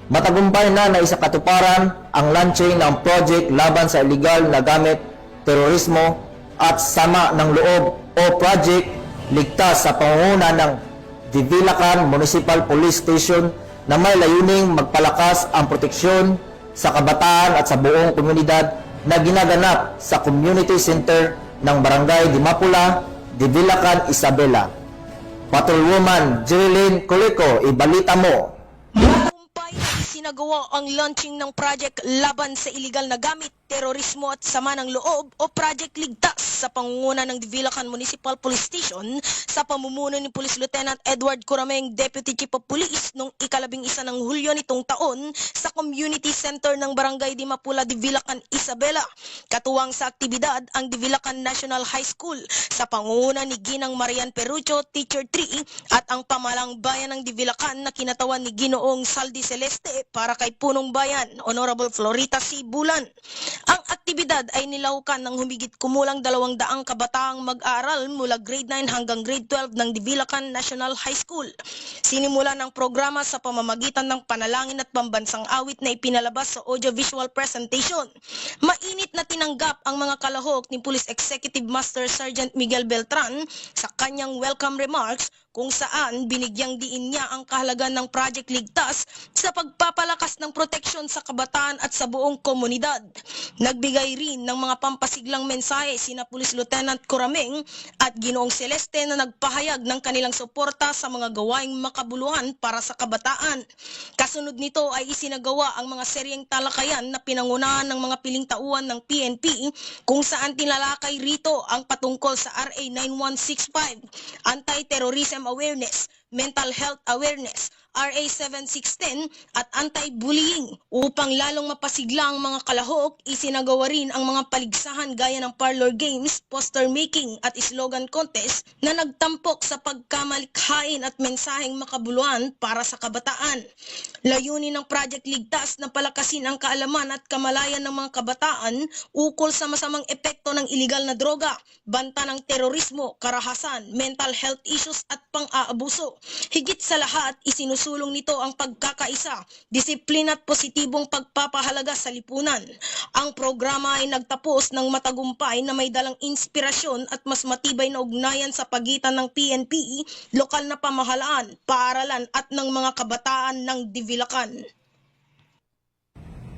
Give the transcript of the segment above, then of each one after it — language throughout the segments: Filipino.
Matagumpay na naisakatuparan ang launching ng project laban sa illegal na gamit, terorismo at sama ng loob o project ligtas sa pangunguna ng Divilacan Municipal Police Station na may layuning magpalakas ang proteksyon sa kabataan at sa buong komunidad na ginaganap sa Community Center ng Barangay Dimapula, Divilacan, Isabela. Patrolwoman Jerilyn Colico, ibalita mo. Matagumpay na isinagawa ang launching ng project laban sa iligal na gamit, terorismo at sama ng loob o Project Ligtas sa pangunguna ng Divilacan Municipal Police Station sa pamumuno ni Police Lieutenant Edward Corameng, Deputy Chief of Police noong ika-11 ng Hulyo nitong taon sa Community Center ng Barangay Dimapula, Divilacan, Isabela. Katuwang sa aktibidad ang Divilacan National High School sa pangunguna ni Ginang Marian Perucho, Teacher 3 at ang pamahalang bayan ng Divilacan na kinatawan ni Ginoong Saldi Celeste para kay Punong Bayan, Honorable Florita C. Bulan. Ang aktibidad ay nilahukan ng humigit kumulang 200 kabataang mag-aaral mula grade 9 hanggang grade 12 ng Divilacan National High School. Sinimulan ang programa sa pamamagitan ng panalangin at pambansang awit na ipinalabas sa audiovisual presentation. Mainit na tinanggap ang mga kalahok ni Police Executive Master Sergeant Miguel Beltran sa kanyang welcome remarks kung saan binigyang diin niya ang kahalagan ng Project Ligtas sa pagpapalakas ng proteksyon sa kabataan at sa buong komunidad. Nagbigay rin ng mga pampasiglang mensahe sina Police Lieutenant Corameng at Ginoong Celeste na nagpahayag ng kanilang suporta sa mga gawaing makabuluhan para sa kabataan. Kasunod nito ay isinagawa ang mga seryeng talakayan na pinangunahan ng mga piling tauhan ng PNP kung saan tinalakay rito ang patungkol sa RA 9165, Anti-Terrorism Awareness, Mental Health Awareness, RA 7610 at anti-bullying. Upang lalong mapasigla ang mga kalahok, isinagawa rin ang mga paligsahan gaya ng parlor games, poster making at slogan contest na nagtampok sa pagkamalikhain at mensaheng makabuluhan para sa kabataan. Layunin ng Project Ligtas na palakasin ang kaalaman at kamalayan ng mga kabataan ukol sa masamang epekto ng iligal na droga, banta ng terorismo, karahasan, mental health issues at pang-aabuso. Higit sa lahat, isinusulong nito ang pagkakaisa, disiplina at positibong pagpapahalaga sa lipunan. Ang programa ay nagtapos ng matagumpay na may dalang inspirasyon at mas matibay na ugnayan sa pagitan ng PNP, lokal na pamahalaan, paaralan at ng mga kabataan ng Divilacan.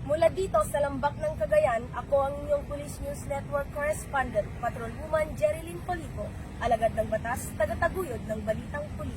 Mula dito sa Lambak ng Cagayan, ako ang inyong Police News Network Correspondent, Patrolwoman Jerilyn Colico, alagad ng batas, tagataguyod ng Balitang Pulis.